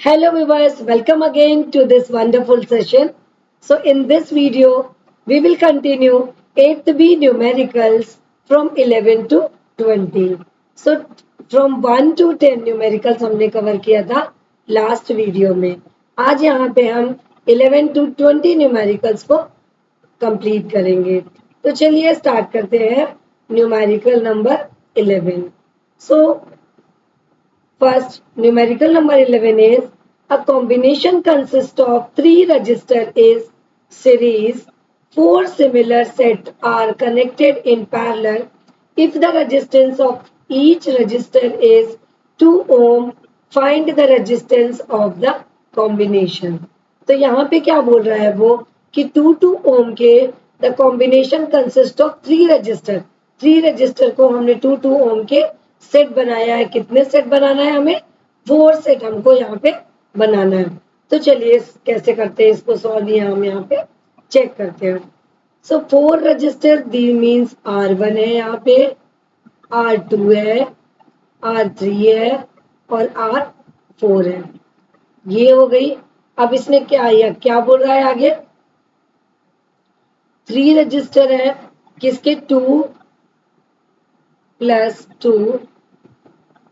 Hello viewers, welcome again to this wonderful session. So in this video, we will continue 8th B numericals from 11 to 20. So from 1 to 10 numericals हमने cover किया था last video में. आज यहाँ पे हम 11 to 20 numericals को complete करेंगे. तो चलिए स्टार्ट करते हैं numerical number 11. So first, numerical number 11 is a combination consists of three register is series. Four similar sets are connected in parallel. If the resistance of each register is 2 ohm, find the resistance of the combination. तो यहाँ पे क्या बोल रहा है वो कि 2 ओम के the combination consist of 3 register. 3 register को हमने 2 ओम के सेट बनाया है. कितने सेट बनाना है हमें? 4 सेट हमको यहाँ पे बनाना है. तो चलिए कैसे करते हैं इसको सॉल्व हम यहाँ पे चेक करते हैं. सो 4 रजिस्टर दी मीन्स R1 है, यहाँ पे R2 है, R3 है और R4 है. ये हो गई. अब इसने क्या बोल रहा है आगे? 3 रजिस्टर है किसके? 2 प्लस 2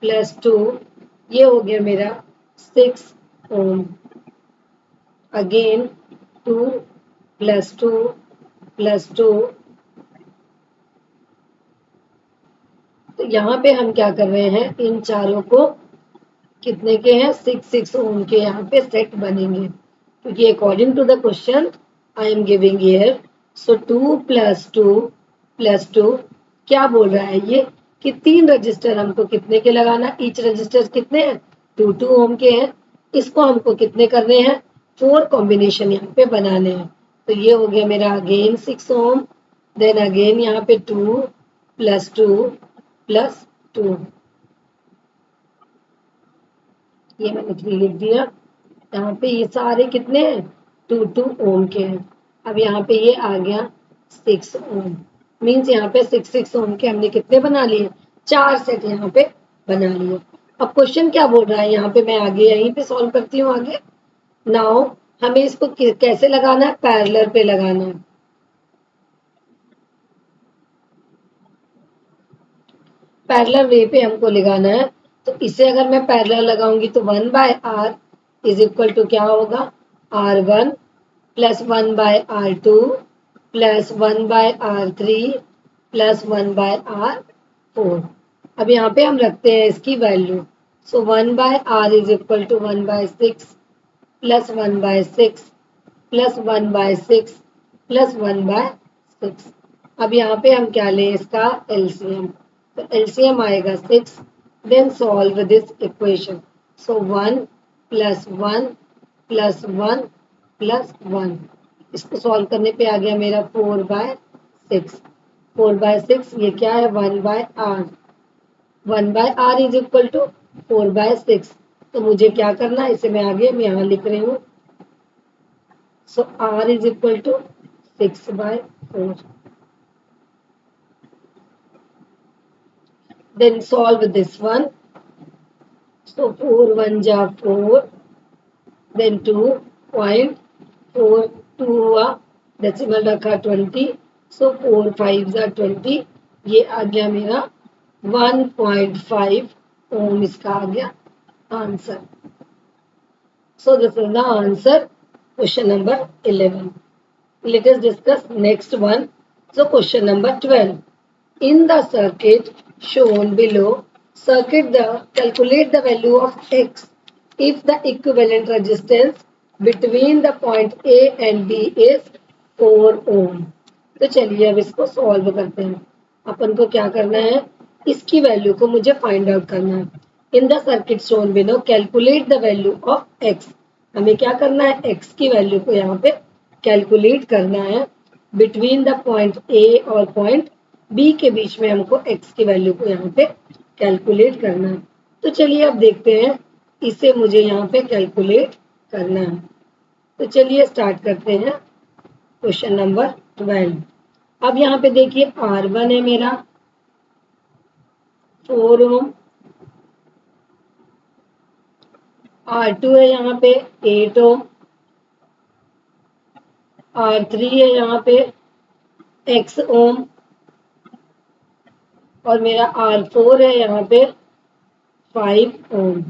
प्लस 2, ये हो गया मेरा 6 ओम. Again 2 plus 2 plus 2. तो यहाँ पे हम क्या कर रहे हैं? इन चारों को कितने के हैं? 6 ओम के यहाँ पे सेट बनेंगे, क्योंकि according to the question I am giving here. So 2 plus 2 plus 2, क्या बोल रहा है ये कि 3 रजिस्टर हमको कितने के लगाना? ईच रजिस्टर कितने हैं? 2 ओम के हैं. इसको हमको कितने करने हैं? 4 कॉम्बिनेशन यहाँ पे बनाने हैं. तो ये हो गया मेरा अगेन 6 ओम. देन अगेन यहाँ पे 2 प्लस 2 प्लस 2. ये मैंने 3 लिख दिया. यहाँ पे ये सारे कितने हैं? 2 ओम के हैं. अब यहाँ पे ये आ गया 6 ओम. मीन्स यहाँ पे 6 ओम के हमने कितने बना लिए? 4 सेट यहाँ पे बना लिए. अब क्वेश्चन क्या बोल रहा है यहाँ पे? मैं आगे यहीं पे सॉल्व करती हूँ आगे. नाउ हमें इसको कैसे लगाना है? पैरेलल पे लगाना है. पैरेलल वे पे हमको लगाना है. तो इसे अगर मैं पैरेलल लगाऊंगी तो 1/r इज इक्वल टू क्या होगा? R1 plus 1/r2 plus 1/r3 plus 1/r4. अब यहाँ पे हम रखते हैं इसकी value. So 1/r is equal to 1/6 plus 1/6 plus 1/6 plus 1/6. अब यहाँ पे हम क्या लें? इसका एलसीएम. तो एलसीएम आएगा 6. Then solve this equation. So 1 plus 1 plus 1 plus 1. इसको सॉल्व करने पे आ गया मेरा 4/6. 4/6 ये क्या है? 1/r. 1/r is equal to 4/6. तो मुझे क्या करना है? इसे मैं यहाँ लिख रही हूँ. So R is equal to 6/4. Then solve this one. So 4 1 ja 4. Then 2.42 हुआ. डेसिमल रखा 20. So 4 5 जा 20. ये आ गया मेरा 1.5 ओम. इसका आ गया answer. So this is the answer. Question number 11. Let us discuss next one. So question number 12. In the circuit shown below, calculate the value of x if the equivalent resistance between the point A and B is 4 ohm. तो चलिए अब इसको solve करते हैं. अपन को क्या करना है? इसकी वैल्यू को मुझे फाइंड आउट करना है. In the circuit shown below calculate the value of x. हमें क्या करना है? एक्स की वैल्यू को यहाँ पे कैलकुलेट करना है. बिटवीन द पॉइंट ए और पॉइंट बी के बीच में हमको एक्स की वैल्यू को यहाँ पे कैलकुलेट करना है. तो चलिए अब देखते हैं. इसे मुझे यहाँ पे कैलकुलेट करना है. तो चलिए स्टार्ट करते हैं. Question number 12. अब यहाँ पे देखिए R1 है मेरा 4 ओम. R2 है यहाँ पे 8 ओम, R3 है यहाँ पे X ओम, और मेरा R4 है यहाँ पे 5 ओम।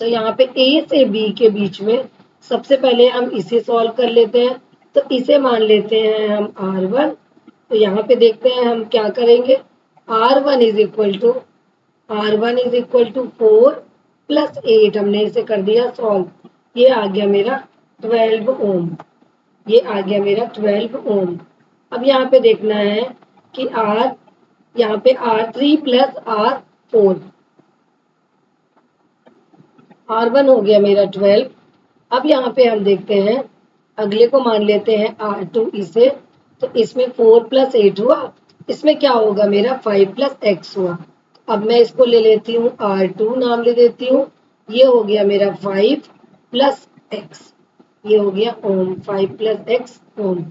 तो यहाँ पे ए से बी के बीच में सबसे पहले हम इसे सॉल्व कर लेते हैं। तो इसे मान लेते हैं हम R1। तो यहाँ पे देखते हैं हम क्या करेंगे। R1 is equal to four plus 8, हमने इसे कर दिया सॉल्व। ये आ गया मेरा 12 ओम। ये आ गया मेरा 12 ओम। अब यहाँ पे देखना है कि यहाँ पे R3 प्लस R4, R1 हो गया मेरा 12। अब यहाँ पे हम देखते हैं, अगले को मान लेते हैं R2 इसे। तो इसमें 4 प्लस 8 हुआ, इसमें क्या होगा मेरा 5 प्लस एक्स हुआ। अब मैं इसको ले लेती हूँ R2 नाम ले देती हूँ। ये हो गया मेरा 5 प्लस एक्स, ये हो गया ओम, 5 प्लस एक्स ओम।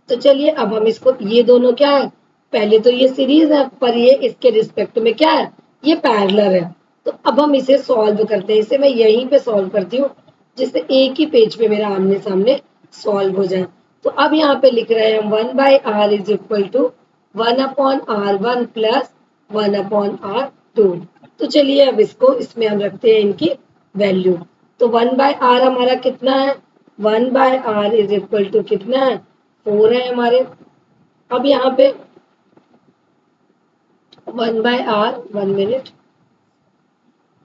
तो चलिए अब हम इसको, ये दोनों क्या है, पहले तो ये सीरीज है पर ये इसके रिस्पेक्ट में क्या है, ये पैरेलल है। तो अब हम इसे सॉल्व करते हैं। इसे मैं यहीं पे सॉल्व करती हूँ जिससे एक ही पेज पे मेरा आमने सामने सॉल्व हो जाए। तो अब यहाँ पे लिख रहे हैं हम 1/r is equal to 1/r1 plus 1/r2। तो चलिए अब इसको, इसमें हम रखते हैं इनकी वैल्यू। तो 1/r हमारा कितना है, 1/r इज इक्वल टू कितना है, 4 है हमारे। अब यहाँ पे 1/r, 1 मिनट,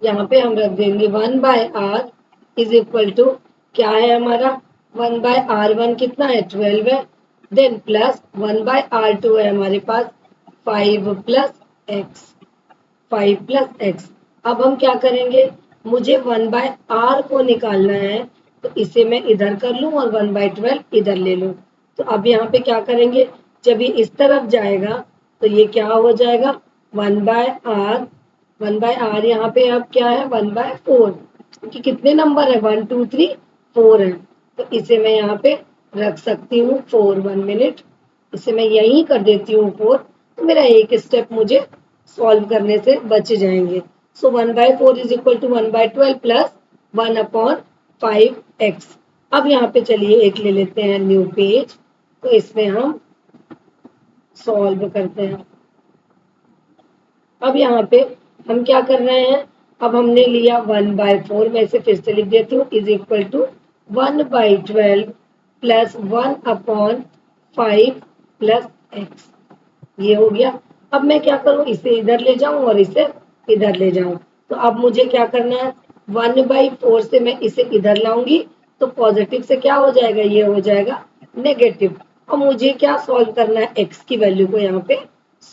यहाँ पे हम रख देंगे 1/r इज इक्वल टू क्या है हमारा, 1/r1 कितना है 12 है, देन प्लस 1/r2 है हमारे पास 5 प्लस एक्स, 5 प्लस एक्स। अब हम क्या करेंगे, मुझे 1/r को निकालना है। तो इसे मैं इधर कर लूं और 1/12 इधर ले लूं। तो अब यहाँ पे क्या करेंगे, जब ये इस तरफ जाएगा तो ये क्या हो जाएगा 1/r, 1/r यहाँ पे अब क्या है 1/4, क्योंकि कितने नंबर है 1 2 3 4 है। तो इसे मैं यहाँ पे रख सकती हूँ 4, 1 मिनट, इसे मैं यहीं कर देती हूँ 4। तो मेरा एक स्टेप मुझे सॉल्व करने से बच जाएंगे। So 1/4 is equal to 1/12 plus 1/5 x. अब यहाँ पे चलिए एक ले लेते हैं न्यू पेज, तो इसमें हम सॉल्व करते हैं। अब यहाँ पे हम क्या कर रहे हैं, अब हमने लिया 1/4, मैं इसे फिर से लिख देती हूँ, is equal to 1/12 plus 1/5 plus x. ये हो गया। अब मैं क्या करूं, इसे इधर ले जाऊं और इसे इधर ले जाऊं। तो अब मुझे क्या करना है, 1/4 से मैं इसे इधर लाऊंगी तो पॉजिटिव से क्या हो जाएगा, ये हो जाएगा नेगेटिव। और मुझे क्या सॉल्व करना है, एक्स की वैल्यू को यहाँ पे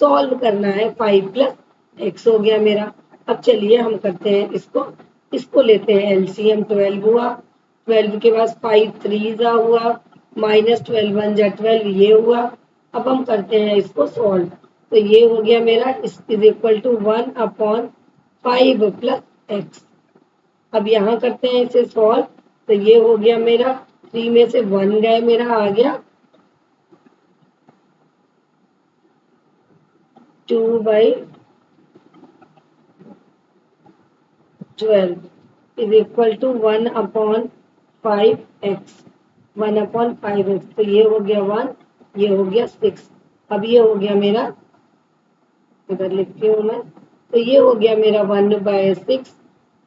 सॉल्व करना है। 5 प्लस एक्स हो गया मेरा। अब चलिए हम करते हैं इसको, इसको लेते हैं एलसीएम। 12 हुआ, 12 के बाद 5 3 जा हुआ, माइनस 12 1 जा 12, ये हुआ। अब हम करते हैं इसको सॉल्व। तो ये हो गया मेरा is equal to 1/5 plus x. अब यहाँ करते हैं इसे सॉल्व। तो ये हो गया मेरा, 3 में से 1 गए, मेरा आ गया 2/12 is equal to 1/5 x, 1/5 x. तो ये हो गया 1, ये हो गया 6। अब ये हो गया मेरा, इधर लिखती हूँ मैं, तो ये हो गया मेरा 1/6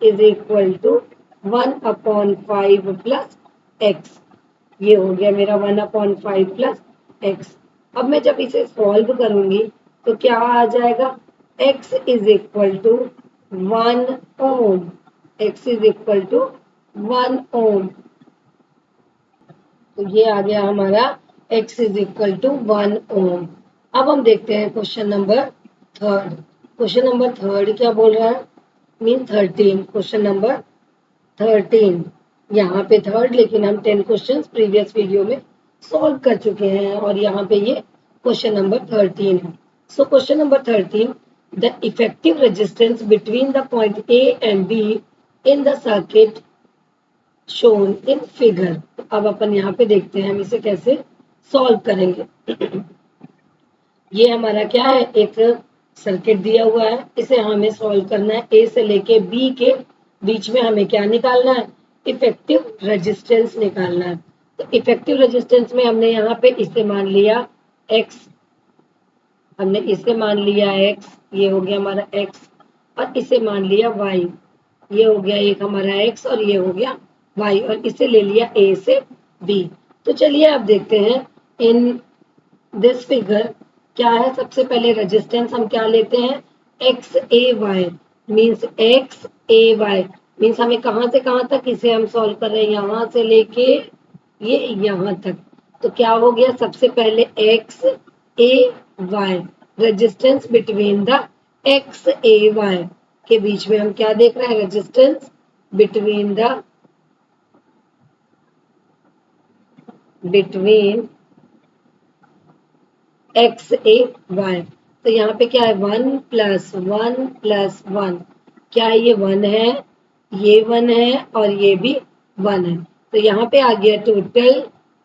is equal to 1/5 plus x. ये हो गया मेरा 1/5 प्लस एक्स। अब मैं जब इसे सॉल्व करूंगी तो क्या आ जाएगा, x is equal to 1 ohm, x is equal to 1 ohm. तो ये आ गया हमारा x is equal to 1 ohm. अब हम देखते हैं question number third. Question number third क्या बोल रहा है, मीन 13, क्वेश्चन नंबर 13। यहाँ पे थर्ड, लेकिन हम 10 क्वेश्चन प्रीवियस वीडियो में सॉल्व कर चुके हैं और यहाँ पे ये क्वेश्चन नंबर 13 है। सो question number 13, the effective resistance between the point A and be in the circuit shown in figure. अब अपन यहाँ पे देखते हैं हम इसे कैसे सॉल्व करेंगे। ये हमारा क्या है, एक सर्किट दिया हुआ है, इसे हमें सॉल्व करना है। ए से लेके बी के बीच में हमें क्या निकालना है, इफेक्टिव रेजिस्टेंस निकालना है। तो इफेक्टिव रेजिस्टेंस में हमने यहाँ पे इसे मान लिया एक्स, हमने इसे मान लिया एक्स, ये हो गया हमारा एक्स, और इसे मान लिया वाई, ये हो गया एक हमारा एक्स और ये हो गया वाई, और इसे ले लिया ए से बी। तो चलिए अब देखते हैं इन दिस फिगर क्या है। सबसे पहले रेजिस्टेंस हम क्या लेते हैं, x A Y, means x A Y means हमें कहाँ से कहाँ तक इसे हम सॉल्व कर रहे हैं, यहाँ से लेके ये यहाँ तक। तो क्या हो गया, सबसे पहले X A Y, resistance between the X A Y के बीच में हम क्या देख रहे हैं, resistance between X A Y. तो यहाँ पे क्या है, 1+1+1, क्या है ये 1 है, ये 1 है और ये भी 1 है। तो यहाँ पे आ गया टोटल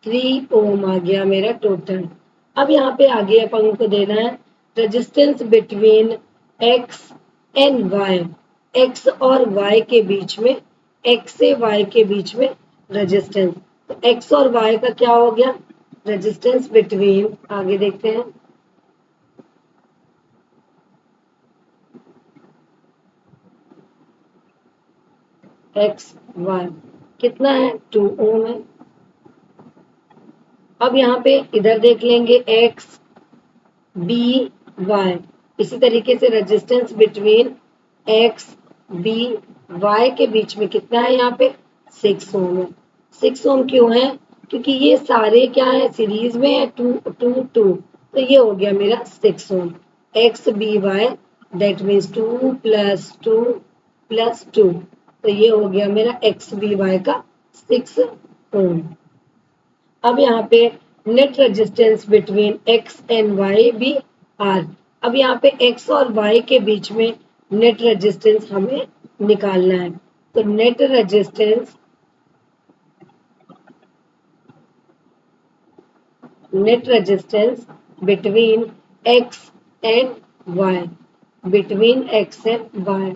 3 ओम आ गया मेरा टोटल। अब यहाँ पे आगे अपन को देना है resistance between X and Y, X और वाई के बीच में, एक्स से वाई के बीच में रेजिस्टेंस। तो एक्स और वाई का क्या हो गया, रेजिस्टेंस बिटवीन, आगे देखते हैं, एक्स वाई कितना है, 2 ओम है। अब यहाँ पे इधर देख लेंगे एक्स बी वाई, इसी तरीके से resistance between X B Y के बीच में कितना है, यहाँ पे 6 ओम है। 6 ओम क्यों है, क्योंकि ये सारे क्या है, सीरीज में है, 2 2 2, तो ये हो गया मेरा 6 ohm. X B Y that means 2+2+2, तो ये हो गया मेरा एक्स बी वाई का 6 ओम। अब यहाँ पे net resistance between X and Y भी आर। अब यहाँ पे एक्स और वाई के बीच में नेट रेजिस्टेंस हमें निकालना है। तो net resistance between X and Y, between X and Y,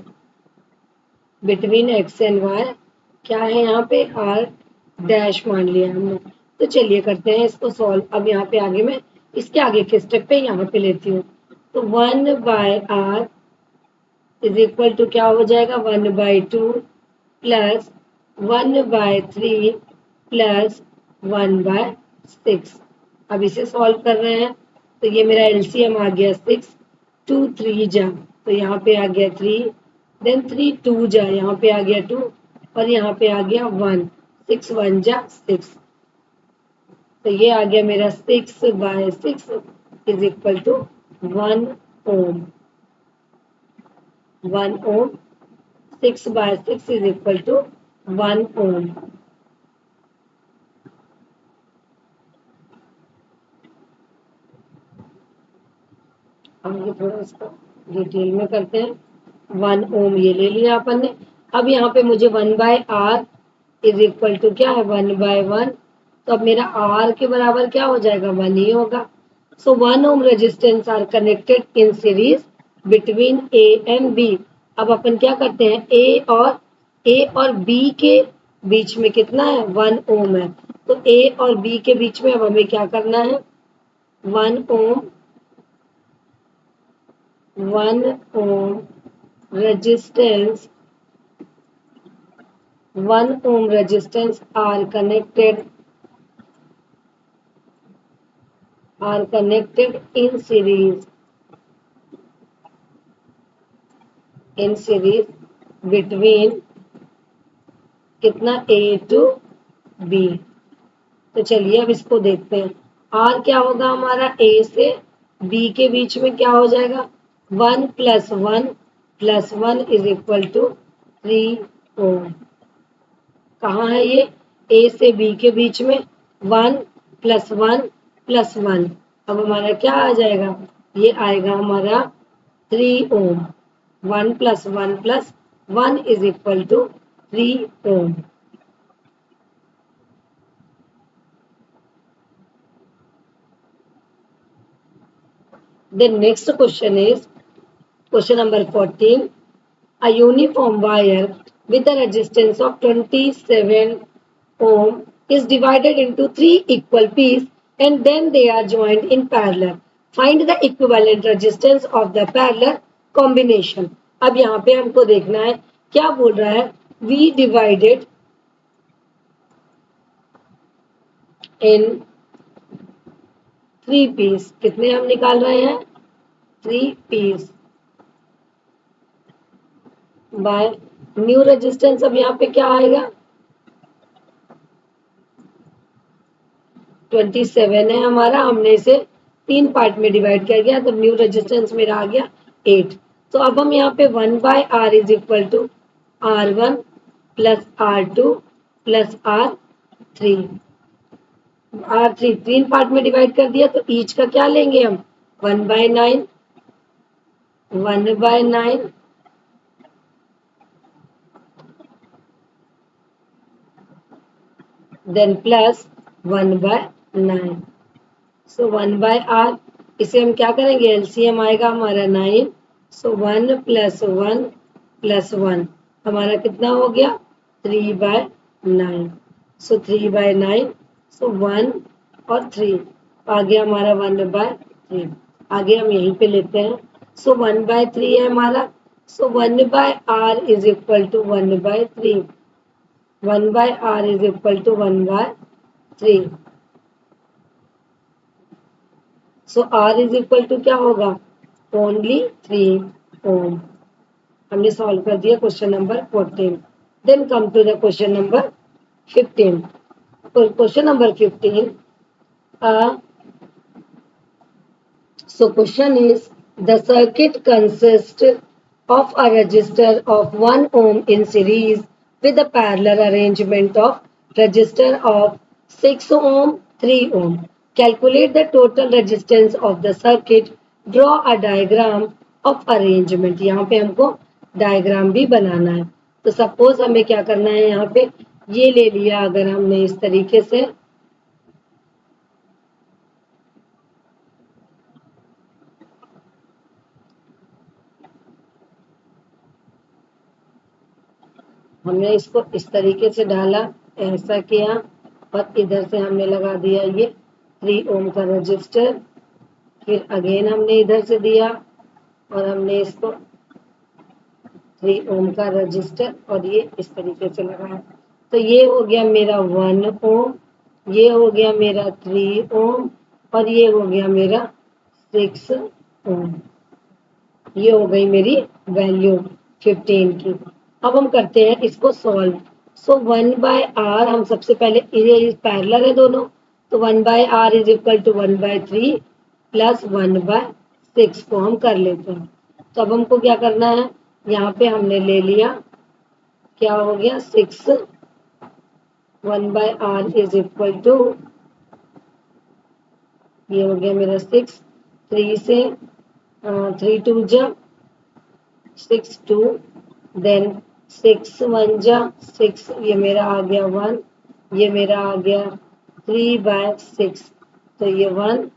between X and Y क्या है, यहाँ पे आर डैश मान लिया हमने। तो चलिए करते हैं इसको सॉल्व। अब यहाँ पे आगे मैं इसके आगे के स्टेप पे यहाँ पे लेती हूँ। तो 1/r इज इक्वल टू क्या हो जाएगा, 1/2 प्लस 1/3 प्लस 1/6। अब इसे सॉल्व कर रहे हैं, तो ये मेरा एलसीएम आ गया 6, 2 3 जा, तो यहाँ पे आ गया 3, देन 3 2 जा, यहाँ पे आ गया 2 और यहाँ पे आ गया 1, 6 1 जा 6। तो ये आ गया मेरा 6/6 is equal to 1 ohm, 1 ohm, 6/6 is equal to 1 ohm. हम ये थोड़ा इसको डिटेल में करते हैं। 1 ओम ये ले लिया अपन ने। अब यहाँ पे मुझे 1/r इज इक्वल टू क्या है, 1/1। तो अब मेरा r के बराबर क्या हो जाएगा, 1 ही होगा। सो 1 ohm resistance R connected in series between a and b। अब अपन क्या करते हैं, a और b के बीच में कितना है, 1 ओम है। तो a और b के बीच में अब हमें क्या करना है, 1 ohm, 1 ohm resistance, 1 ohm resistance are connected in series between कितना A to B। तो चलिए अब इसको देखते हैं। R क्या होगा हमारा, A से B के बीच में क्या हो जाएगा, 1+1+1 इज इक्वल टू 3 ओम। कहाँ है ये, ए से बी के बीच में, 1+1+1। अब हमारा क्या आ जाएगा, ये आएगा हमारा 3 ohm. 1+1+1 is equal to 3 ohm. Then next question is question number 14. A uniform wire with a resistance of 27 ohm is divided into three equal pieces and then they are joined in parallel. Find the equivalent resistance of the parallel combination. अब यहाँ पे हमको देखना है क्या बोल रहा है. We divided in three piece. कितने हम निकाल रहे हैं? Three piece by new resistance. अब यहाँ पे क्या आएगा? 27 है हमारा. हमने इसे तीन पार्ट में डिवाइड कर दिया तो न्यू रेजिस्टेंस मेरा आ गया 8. तो अब हम यहाँ पे 1/r is equal to R1 plus R2 plus R3. R3 तीन पार्ट में डिवाइड कर दिया तो ईच का क्या लेंगे हम? 1/9 1/9 देन प्लस 1/9. सो 1/r. इसे हम क्या करेंगे? एलसीएम आएगा हमारा 9. सो 1 प्लस 1 प्लस 1 हमारा कितना हो गया? 3/9. सो 3/9. सो 1 और 3 आ गया हमारा 1/3. आगे हम यहीं पे लेते हैं. सो 1/3 है हमारा. So 1/r is equal to 1/3. 1/r is equal to 1/3. So R is equal to क्या होगा? Only 3 ohm. हमने सॉल्व कर दिया question number 14. Then come to the question number 15. Question number 15. So question is, the circuit consists of a resistor of 1 ohm in series with a parallel arrangement of resistor of 6 ohm, 3 ohm. Calculate the total resistance of the circuit. Draw a diagram of arrangement. यहाँ पे हमको diagram भी बनाना है. तो suppose हमें क्या करना है? यहाँ पे ये ले लिया अगर हमने इस तरीके से. हमने इसको इस तरीके से डाला, ऐसा किया और इधर से हमने लगा दिया ये 3 ओम का रजिस्टर. फिर अगेन हमने इधर से दिया और हमने इसको 3 ओम का रजिस्टर और ये इस तरीके से लगाया. तो ये हो गया मेरा 1 ओम, ये हो गया मेरा 3 ओम और ये हो गया मेरा 6 ओम. ये हो गई मेरी वैल्यू 15 की. अब हम करते हैं इसको सॉल्व. सो 1/r हम सबसे पहले ये पैरेलल है दोनों तो 1/r is equal to 1/3 plus 1/6 को हम कर लेते हैं. तो अब हमको क्या करना है? यहाँ पे हमने ले लिया क्या हो गया 6. 1/r इज इक्वल टू ये हो गया मेरा 6. 3 से 3 2 जा 6 2 देन 6 1 जा 6. ये मेरा आ गया 1. ये मेरा आ गया 3/6. तो ये 1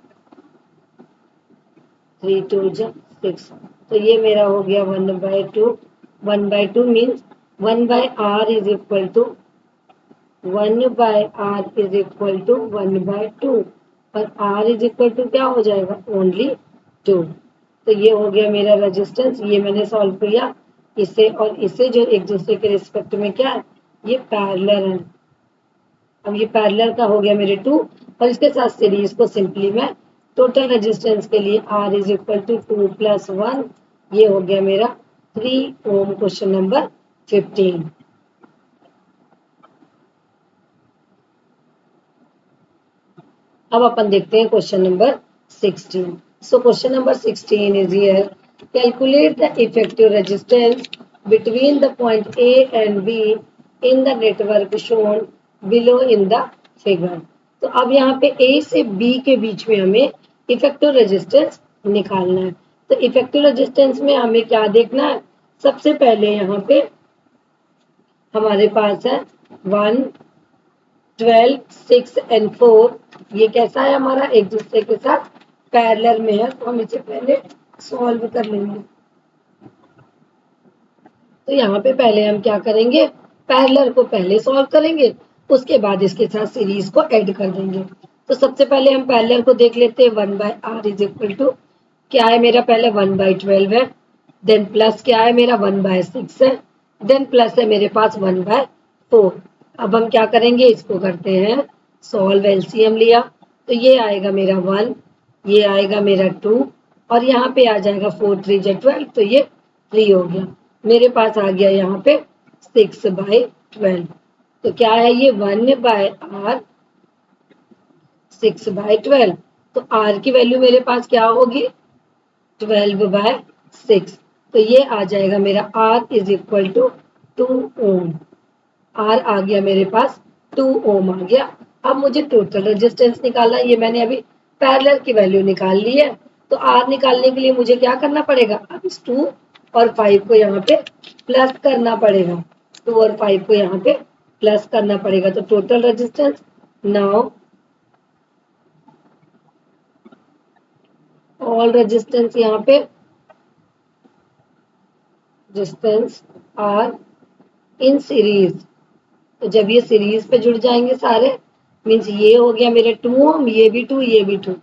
3 2 जा 6. तो ये मेरा हो गया 1/2. 1/2 means 1/r is equal to 1/r is equal to 1/2 और r इज इक्वल टू क्या हो जाएगा? ओनली 2. तो ये हो गया मेरा रेजिस्टेंस. ये मैंने सॉल्व किया इसे और इसे जो एक दूसरे के रिस्पेक्ट में क्या है? ये पैरेलल है. अब ये पैरेलल का हो गया मेरे 2 और इसके साथ सीरीज को सिंपली मैं टोटल रेजिस्टेंस के लिए R is equal to 2 plus 1. ये हो गया मेरा 3 ओम. Question number 15. अब अपन देखते हैं question number 16. So question number 16 is here. Calculate the effective resistance between the point A and B in the network shown below in the figure. तो अब यहाँ पे A से B के बीच में हमें इफेक्टिव रेजिस्टेंस निकालना है. तो इफेक्टिव रेजिस्टेंस में हमें क्या देखना है? सबसे पहले यहाँ पे हमारे पास है 1 12 6 एंड 4. ये कैसा है हमारा? एक दूसरे के साथ पैरेलल में है तो हम इसे पहले सॉल्व कर लेंगे। तो यहाँ पे पहले हम क्या करेंगे, पैरेलल को पहले सॉल्व करेंगे, उसके बाद इसके साथ सीरीज को ऐड कर देंगे। तो सबसे पहले हम पैरेलल को देख लेते हैं। 1/r इज इक्वल टू क्या है मेरा, पहले 1/12 है, देन प्लस क्या है मेरा 1/6 है, देन प्लस है मेरे पास 1/4। अब हम क्या करेंगे, इसको करते हैं सॉल्व। एलसीएम लिया तो ये आएगा मेरा 1, ये आएगा मेरा 2 और यहाँ पे आ जाएगा 4 3 12, तो ये 3 हो गया। मेरे पास आ गया यहाँ पे 6/12। तो क्या है ये 1/r 6/12। तो r की वैल्यू मेरे पास क्या होगी 12/6। तो ये आ जाएगा मेरा r is equal to 2 ohm. R आ गया मेरे पास 2 ओम आ गया। अब मुझे टोटल रेजिस्टेंस निकालना है, ये मैंने अभी पैरेलल की वैल्यू निकाल ली है। तो R निकालने के लिए मुझे क्या करना पड़ेगा, अब इस 2 और 5 को यहाँ पे प्लस करना पड़ेगा। 2 और 5 को यहाँ पे प्लस करना पड़ेगा। तो total resistance now all resistance यहाँ पे रेजिस्टेंस आर इन सीरीज। तो जब ये सीरीज पे जुड़ जाएंगे सारे, मीन्स ये हो गया मेरे 2 ओम, ये भी 2, ये भी 2।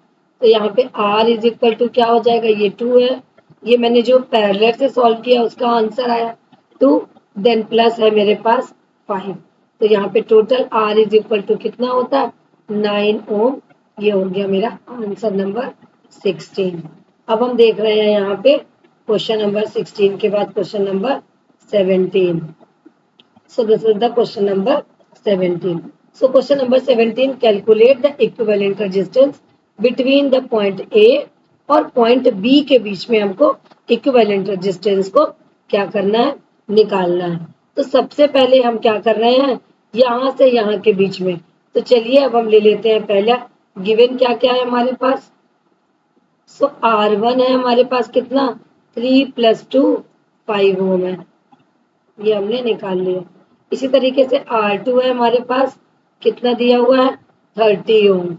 तो यहाँ पे R इज इक्वल टू क्या हो जाएगा, ये 2 है, ये मैंने जो पैरेलल से सॉल्व किया उसका आंसर आया 2, देन प्लस है मेरे पास 5। तो यहाँ पे total R is equal to कितना होता है 9 ओम। ये हो गया मेरा आंसर नंबर 16। अब हम देख रहे हैं यहाँ पे क्वेश्चन नंबर 16 के बाद question number 17। So this is the question number 17. So question number 17, calculate the equivalent resistance between the point A और point B के बीच में हमको equivalent resistance को क्या करना है, निकालना है। तो सबसे पहले हम क्या कर रहे हैं, यहाँ से यहाँ के बीच में। तो चलिए अब हम ले लेते हैं पहला गिवन क्या क्या है हमारे पास। सो R1 है हमारे पास कितना 3 + 2 5 ओम है, ये हमने निकाल लिया। इसी तरीके से R2 है हमारे पास कितना दिया हुआ है 30 ओम।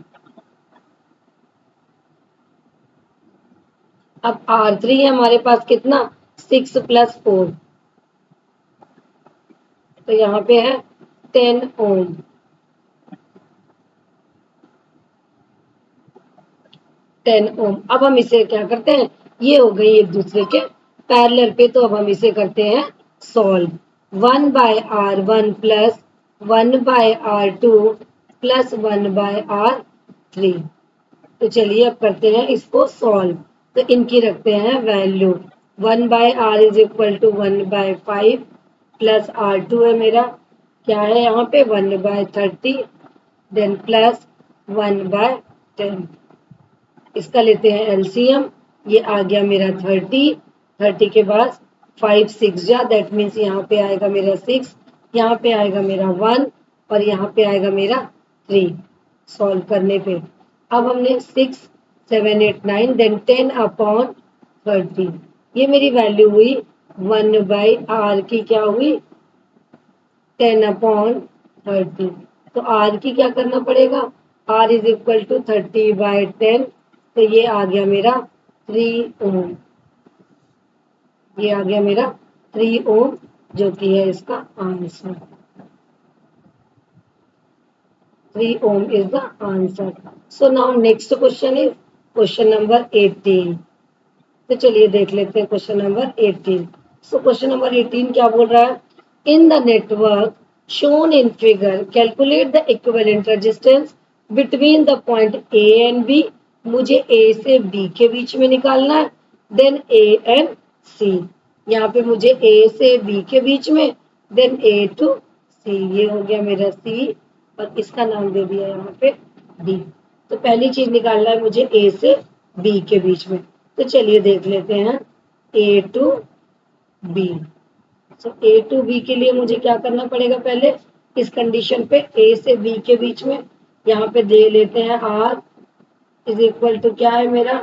अब R3 है हमारे पास कितना 6 + 4, तो यहाँ पे है 10 ओम। अब हम इसे क्या करते हैं, ये हो गई एक दूसरे के पैरेलल पे, तो अब हम इसे करते हैं solve. 1/r1 plus 1/r2 plus 1/r3। तो चलिए अब करते हैं इसको सॉल्व। तो इनकी रखते हैं value. 1/r is equal to 1/5 plus R2 है मेरा क्या है यहाँ पे 1/30, देन प्लस 1/10। इसका लेते हैं एलसीएम, ये आ गया मेरा 30। 30 के बाद 5 6 जा, दैट मीन्स यहाँ पे आएगा मेरा 6, यहाँ पे आएगा मेरा 1 और यहाँ पे आएगा मेरा 3 सॉल्व करने पे। अब हमने 6 7 8 9 देन 10/30, ये मेरी वैल्यू हुई 1/r की क्या हुई 10/30। तो r की क्या करना पड़ेगा, r इज इक्वल टू 30/10। तो ये आ गया मेरा 3 ओम, ये आ गया मेरा 3 ओम जो कि है इसका answer. 3 ohm is the answer. So now next question is question number 18. तो चलिए देख लेते हैं क्वेश्चन नंबर 18। सो क्वेश्चन नंबर 18 क्या बोल रहा है, in the network shown in figure calculate the equivalent resistance between the point A and B. मुझे ए से बी के बीच में निकालना है, देन ए एंड सी। यहाँ पे मुझे ए से बी के बीच में, देन ए टू सी, ये हो गया मेरा सी और इसका नाम दे दिया यहाँ पे डी। तो पहली चीज निकालना है मुझे ए से बी के बीच में। तो चलिए देख लेते हैं A to B. So A to B के लिए मुझे क्या करना पड़ेगा, पहले इस कंडीशन पे ए से बी के बीच में यहाँ पे दे लेते हैं आर इज इक्वल टू क्या है मेरा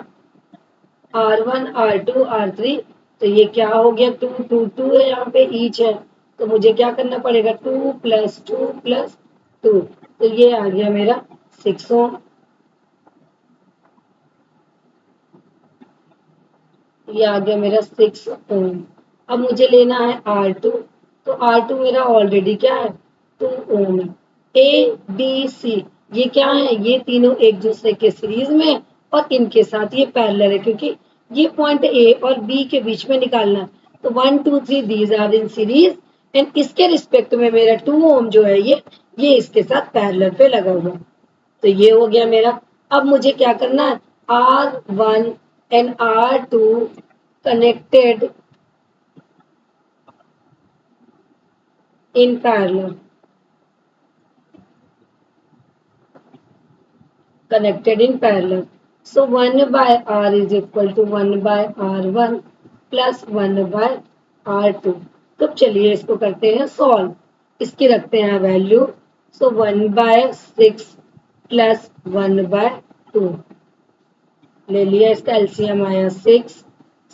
R1 R2 R3। तो ये क्या हो गया 2 2 2 है यहाँ पे ईच है, तो मुझे क्या करना पड़ेगा 2 + 2 + 2। तो ये आ गया मेरा 6 ओम। ये आ गया मेरा 6 ओम। अब मुझे लेना है R2, तो R2 मेरा ऑलरेडी क्या है 2 ओम है। ए बी सी ये क्या है, ये तीनों एक दूसरे के सीरीज में है और इनके साथ ये पैरेलल है, क्योंकि ये पॉइंट ए और बी के बीच में निकालना है। तो 1 2 3 these are in series and इसके रिस्पेक्ट में मेरा 2 ओम जो है ये इसके साथ पैरेलल पे लगा हुआ। तो ये हो गया मेरा। अब मुझे क्या करना है, R1 and R2 connected in parallel, connected in parallel. So 1 by R is equal to 1 by R1 plus 1 by R2. तो चलिए इसको करते हैं सॉल्व, इसकी रखते हैं value. So 1 by 6 plus 1 by 2 ले लिया, इसका एलसीएम आया 6,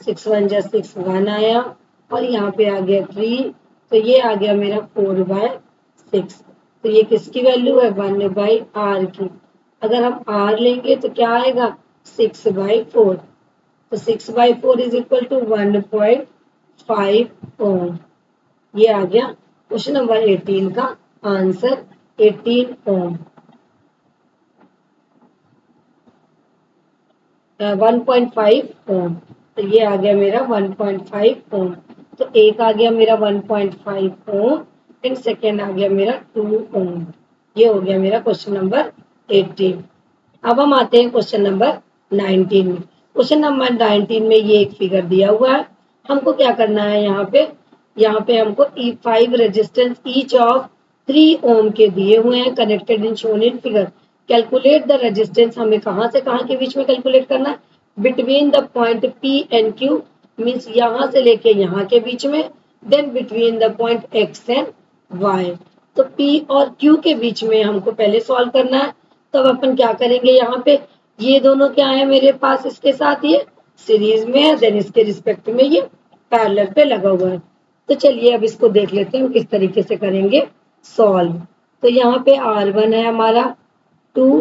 6 1 जा 6 1 आया और यहाँ पे आ गया 3, तो ये आ गया मेरा 4 by 6। तो ये किसकी वैल्यू है 1 by R की। अगर हम R लेंगे तो क्या आएगा 6 by 4, तो 6 by 4 इज इक्वल टू 1.5 ओम। ये आ गया क्वेश्चन नंबर 18 का आंसर, 18 ओम। 1.5 ओम, तो ये आ गया मेरा 1.5 ओम। तो एक आ गया मेरा 1.5 ओम एंड सेकेंड आ गया मेरा 2 ओम। ये हो गया मेरा क्वेश्चन नंबर 18। अब हम आते हैं क्वेश्चन नंबर 19 में। क्वेश्चन नंबर 19 में ये एक फिगर दिया हुआ है, हमको क्या करना है यहाँ पे हमको 5 रेजिस्टेंस ईच ऑफ 3 ओम के दिए हुए हैं, connected in shown in figure. Calculate the resistance, हमें कहाँ से कहाँ के बीच में कैलकुलेट करना है, between the point P and Q, means यहाँ से लेके यहाँ के बीच में, then between the point X and Y। तो P और Q के बीच में हमको पहले सॉल्व करना है। तो अब अपन क्या करेंगे, यहाँ पे ये दोनों क्या है मेरे पास, इसके साथ ये सीरीज में है, देन इसके रिस्पेक्ट में ये पैरेलल पे लगा हुआ है। तो चलिए अब इसको देख लेते हैं किस तरीके से करेंगे सॉल्व। तो यहाँ पे R1 है हमारा 2,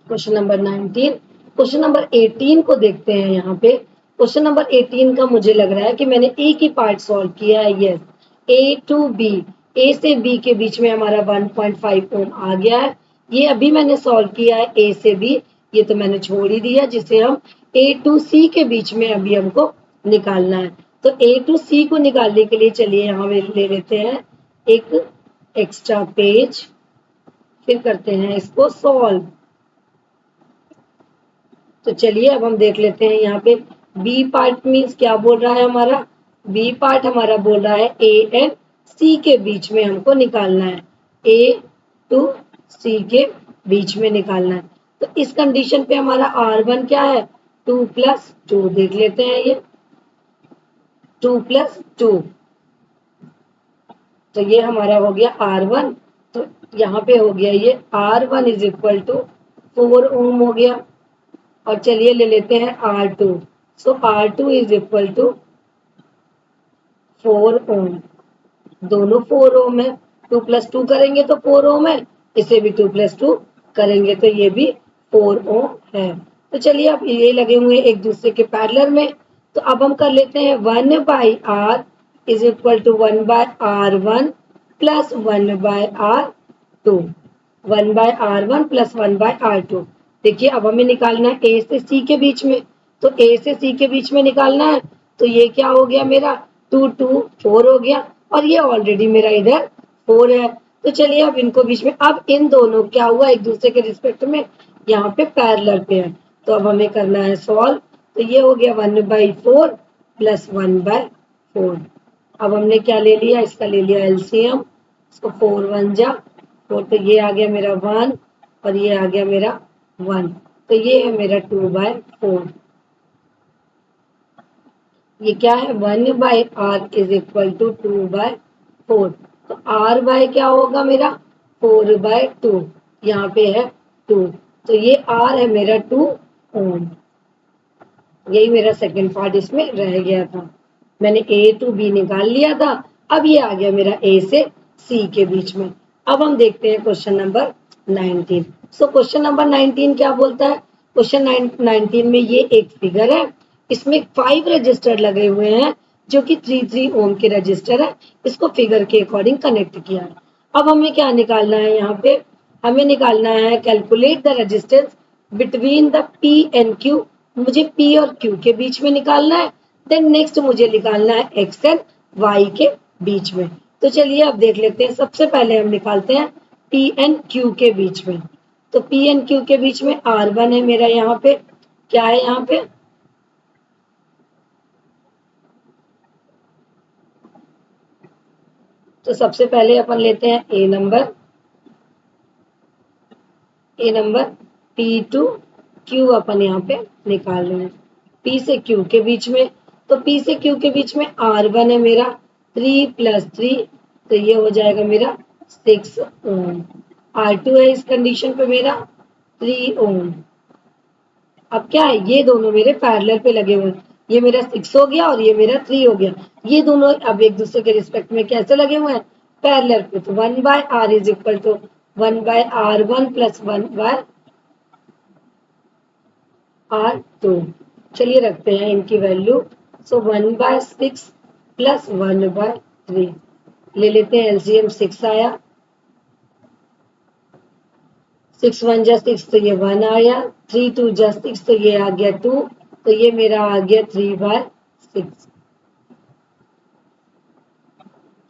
क्वेश्चन नंबर 19। क्वेश्चन नंबर 18 को देखते हैं। यहाँ पे क्वेश्चन नंबर 18 का मुझे लग रहा है कि मैंने एक ही पार्ट सॉल्व किया है। यस, ए टू बी, ए से बी के बीच में हमारा 1.5 ओम आ गया है। ये अभी मैंने सॉल्व किया है ए से बी, ये तो मैंने छोड़ ही दिया, जिसे हम ए टू सी के बीच में अभी हमको निकालना है। तो ए टू सी को निकालने के लिए चलिए यहाँ ले लेते हैं एक एक्स्ट्रा पेज, फिर करते हैं इसको सॉल्व। तो चलिए अब हम देख लेते हैं यहाँ पे बी पार्ट मीन्स क्या बोल रहा है हमारा, बी पार्ट हमारा बोल रहा है ए एंड सी के बीच में हमको निकालना है, ए टू सी के बीच में निकालना है। तो इस कंडीशन पे हमारा R1 क्या है 2 प्लस 2, देख लेते हैं ये 2 प्लस 2, तो ये हमारा हो गया R1। तो यहाँ पे हो गया ये R1 इज इक्वल टू 4 ओम हो गया। और चलिए ले लेते हैं R2, so R2 is equal to 4 ohm, दोनों 4 ओम है, 2 प्लस 2 करेंगे तो 4 ओम है, इसे भी 2 प्लस 2 करेंगे तो ये भी 4 ओम है। तो चलिए अब ये लगे हुए एक दूसरे के पैरेलल में, तो अब हम कर लेते हैं 1 by R is equal to 1 by R1 plus 1 by R2, 1 by R1 plus 1 by R2। देखिए अब हमें निकालना है ए से सी के बीच में, तो ए से सी के बीच में निकालना है। तो ये क्या हो गया मेरा 2 2 4 हो गया, और ये ऑलरेडी मेरा इधर 4 है। तो चलिए अब इनको बीच में, अब इन दोनों क्या हुआ एक दूसरे के रिस्पेक्ट में यहाँ पे पैरेलल पे है, तो अब हमें करना है सॉल्व। तो ये हो गया 1 बाई 4 प्लस 1 बाय 4। अब हमने क्या ले लिया, इसका ले लिया एलसीएम, इसको 4 1 जा 4, तो ये आ गया मेरा 1 और ये आ गया मेरा 1, तो ये है मेरा 2 बाय 4। ये क्या है 1 by R is equal to 2 by 4, तो आर बाय क्या होगा मेरा 4 बाय 2, यहाँ पे है 2, तो ये आर है मेरा 2 ओम। यही मेरा सेकंड पार्ट इसमें रह गया था, मैंने ए टू बी निकाल लिया था। अब ये आ गया मेरा ए से सी के बीच में। अब हम देखते हैं क्वेश्चन नंबर 19। सो क्वेश्चन नंबर 19 क्या बोलता है? क्वेश्चन 19 में ये एक फिगर है, इसमें 5 रजिस्टर लगे हुए हैं जो कि 3 ओम के रजिस्टर है। इसको फिगर के अकॉर्डिंग कनेक्ट किया है। अब हमें क्या निकालना है? यहाँ पे हमें निकालना है calculate the resistance between the P and Q. मुझे पी और क्यू के बीच में निकालना है। देन नेक्स्ट मुझे निकालना है एक्स एंड वाई के बीच में। तो चलिए अब देख लेते हैं। सबसे पहले हम निकालते हैं पी एंड क्यू के बीच में। तो पी एंड क्यू के बीच में R1 है मेरा, यहाँ पे क्या है? यहाँ पे तो सबसे पहले अपन लेते हैं ए नंबर पी टू क्यू अपन यहाँ पे निकाल रहे हैं। पी से क्यू के बीच में, तो पी से क्यू के बीच में R1 है मेरा 3 + 3, तो ये हो जाएगा मेरा 6 ओम। R2 है इस कंडीशन पे मेरा 3 ओम। अब क्या है? ये दोनों मेरे पैरेलल पे लगे हुए हैं। ये मेरा 6 हो गया और ये मेरा 3 हो गया। ये दोनों अब एक दूसरे के रिस्पेक्ट में कैसे लगे हुए हैं? पैरेलल पे। तो 1/r is equal to 1/r1 plus 1/r2। चलिए रखते हैं इनकी वैल्यू। सो 1/6 प्लस 1/3 ले लेते हैं। एलसीएम 6 आया, 6 1 जा 6 तो ये 1 आया, 3 2 जा 6 तो ये आ गया 2, तो ये मेरा आ गया 3/6।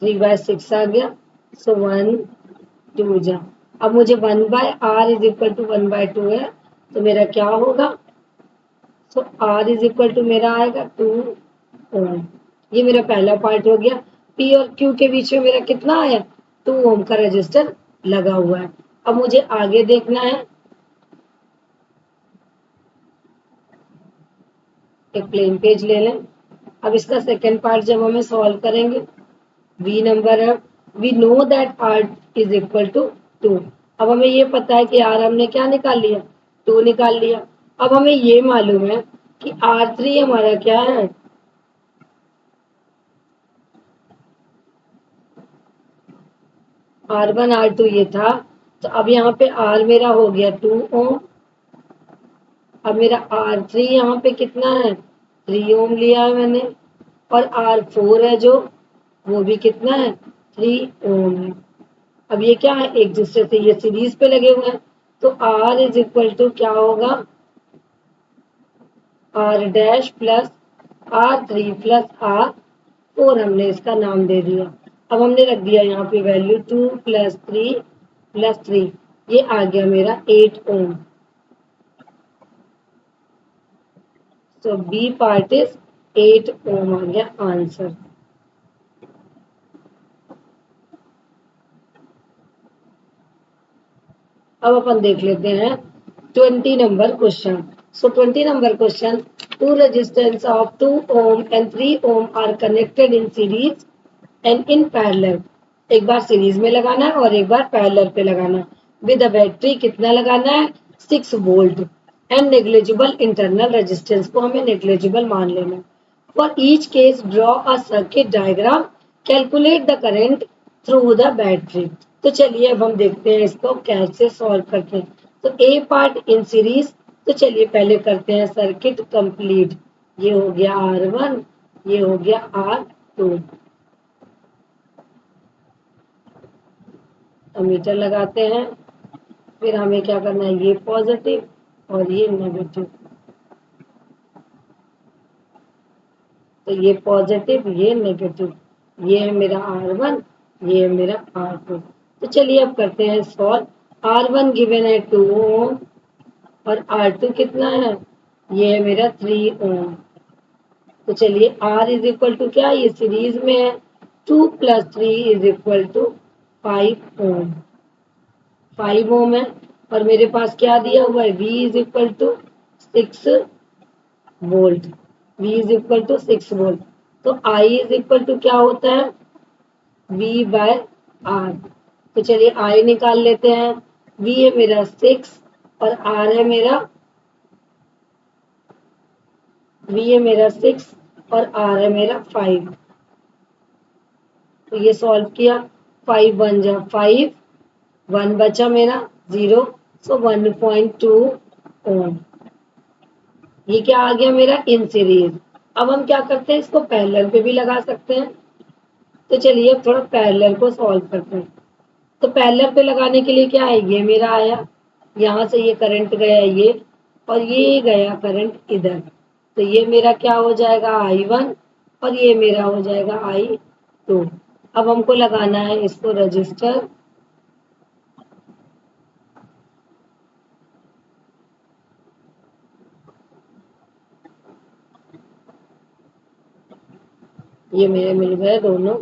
3/6 आ गया। सो 1 2 जा। अब मुझे 1/r इज इक्वल टू 1/2 है, तो मेरा क्या होगा? सो r इज इक्वल टू मेरा आएगा 2 ओम। ये मेरा पहला पार्ट हो गया। p और q के बीच में मेरा कितना आया? 2 ओम का रजिस्टर लगा हुआ है। अब मुझे आगे देखना है। एक प्लेन पेज ले लें। अब इसका सेकेंड पार्ट जब हमें सॉल्व करेंगे, v नंबर है, we know that r is equal to 2। अब हमें ये पता है कि r हमने क्या निकाल लिया? 2 निकाल लिया। अब हमें ये मालूम है कि R3 हमारा क्या है? R1 R2 ये था। तो अब यहाँ पे R मेरा हो गया 2 ओम। अब मेरा R3 यहाँ पे कितना है? 3 ओम लिया है मैंने। और R4 है जो, वो भी कितना है? 3 ओम है। अब ये क्या है? एक दूसरे से ये सीरीज पे लगे हुए हैं। तो R इज इक्वल टू क्या होगा? R dash plus R3 plus R4 हमने इसका नाम दे दिया। अब हमने रख दिया यहाँ पे वैल्यू 2 + 3 + 3, ये आ गया मेरा 8 ohm. So B part is 8 ohm आ गया आंसर। अब अपन देख लेते हैं 20 number question. So 20 number question, two resistance of 2 ohm and 3 ohm are connected in series and in parallel। एक बार सीरीज में लगाना है और एक बार पैरेलल पे लगाना है। विद अ बैटरी कितना लगाना है? 6 volt. And negligible internal resistance को हमें नेग्लिजिबल मान लेना है। For each case draw a circuit diagram, calculate the current through the battery. तो चलिए अब हम देखते हैं इसको कैसे सॉल्व करते हैं। तो ए पार्ट इन सीरीज, तो चलिए पहले करते हैं सर्किट कंप्लीट। ये हो गया R1, ये हो गया R2। मीटर लगाते हैं। फिर हमें क्या करना है? ये पॉजिटिव और ये नेगेटिव। तो ये पॉजिटिव, ये नेगेटिव। ये है मेरा R1, ये है मेरा R2। तो चलिए अब करते हैं सॉल्व। R1 गिवन है 2 ओम और R2 कितना है? ये है मेरा 3 ओम। तो चलिए R इज इक्वल टू क्या? ये सीरीज में है, 2 + 3 is equal to 5 ohm. 5 ohm है। और मेरे पास क्या दिया हुआ है? V is equal to 6 volt. V is equal to 6 volt. तो I इज इक्वल टू क्या होता है? V/R। तो चलिए I निकाल लेते हैं। V है मेरा 6 और R है मेरा, V है मेरा 6 और R है मेरा 5। तो ये सॉल्व किया। 5 1 जा 5, 1 बचा मेरा 0, सो 1.2 ओम। ये क्या आ गया मेरा इन सीरीज। अब हम क्या करते हैं, इसको पैरेलल पे भी लगा सकते हैं। तो चलिए अब थोड़ा पैरेलल को सॉल्व करते हैं। तो पैरेलल पे लगाने के लिए क्या है, ये मेरा आया, यहाँ से ये करंट गया ये, और ये गया करंट इधर। तो ये मेरा क्या हो जाएगा I1, और ये मेरा हो जाएगा I2। अब हमको लगाना है इसको रजिस्टर। ये मेरे मिल गए दोनों।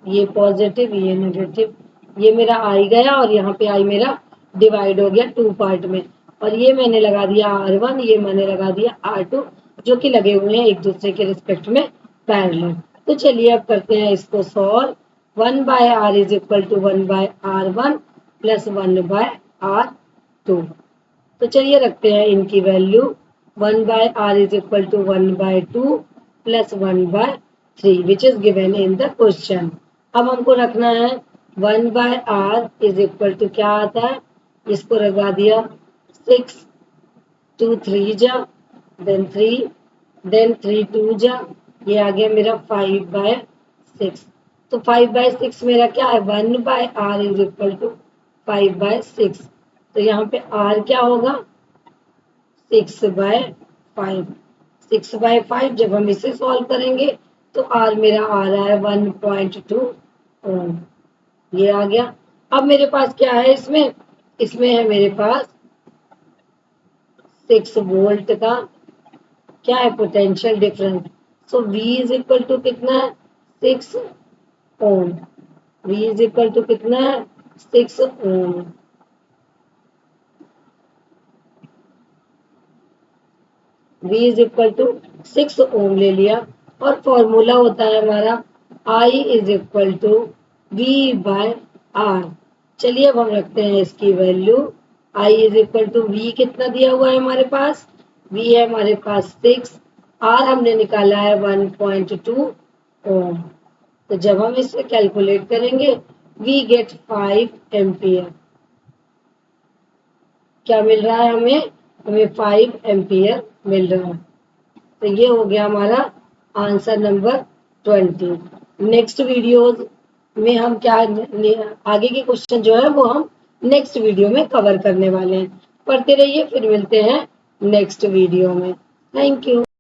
ये पॉजिटिव ये नेगेटिव, ये मेरा आई गया और यहाँ पे आई मेरा डिवाइड हो गया 2 पार्ट में। और ये मैंने लगा दिया R1, ये मैंने लगा दिया R2, जो कि लगे हुए हैं एक दूसरे के रिस्पेक्ट में पैरेलल। तो चलिए अब करते हैं इसको solve. 1/R is equal to 1/R1 plus 1/R2। तो चलिए रखते हैं इनकी value. 1/R is equal to 1/2 plus 1/3 which is given in the question. अब हमको रखना है 1/R इज इक्वल टू क्या आता है, इसको लगा दिया 6, 2 3 जा, देन 3, देन 3 2 जा, ये आ गया मेरा 5/6। तो 5/6 मेरा क्या है, 1/R इज इक्वल टू 5/6। तो यहाँ पे R क्या होगा, 6/5। 6/5 जब हम इसे सॉल्व करेंगे तो R मेरा आ रहा है 1.2 ओम। ये आ गया। अब मेरे पास क्या है, इसमें इसमें है मेरे पास 6 वोल्ट का क्या है potential difference. So V is equal to कितना है, 6 ohm. V is equal to कितना है, 6 ohm. V is equal to 6 ohm ले लिया। और फॉर्मूला होता है हमारा I is equal to V/R। चलिए अब हम रखते हैं इसकी value. I is equal to V कितना दिया हुआ है हमारे पास, V है हमारे पास 6, R हमने निकाला है 1.2 ओम। तो जब हम इसे कैलकुलेट करेंगे वी गेट 5 एम्पियर। क्या मिल रहा है हमें, हमें 5 एम्पियर मिल रहा है। तो ये हो गया हमारा आंसर नंबर 20। नेक्स्ट वीडियोज में हम क्या आगे के क्वेश्चन जो है वो हम नेक्स्ट वीडियो में कवर करने वाले हैं। पढ़ते रहिए, फिर मिलते हैं नेक्स्ट वीडियो में। Thank you.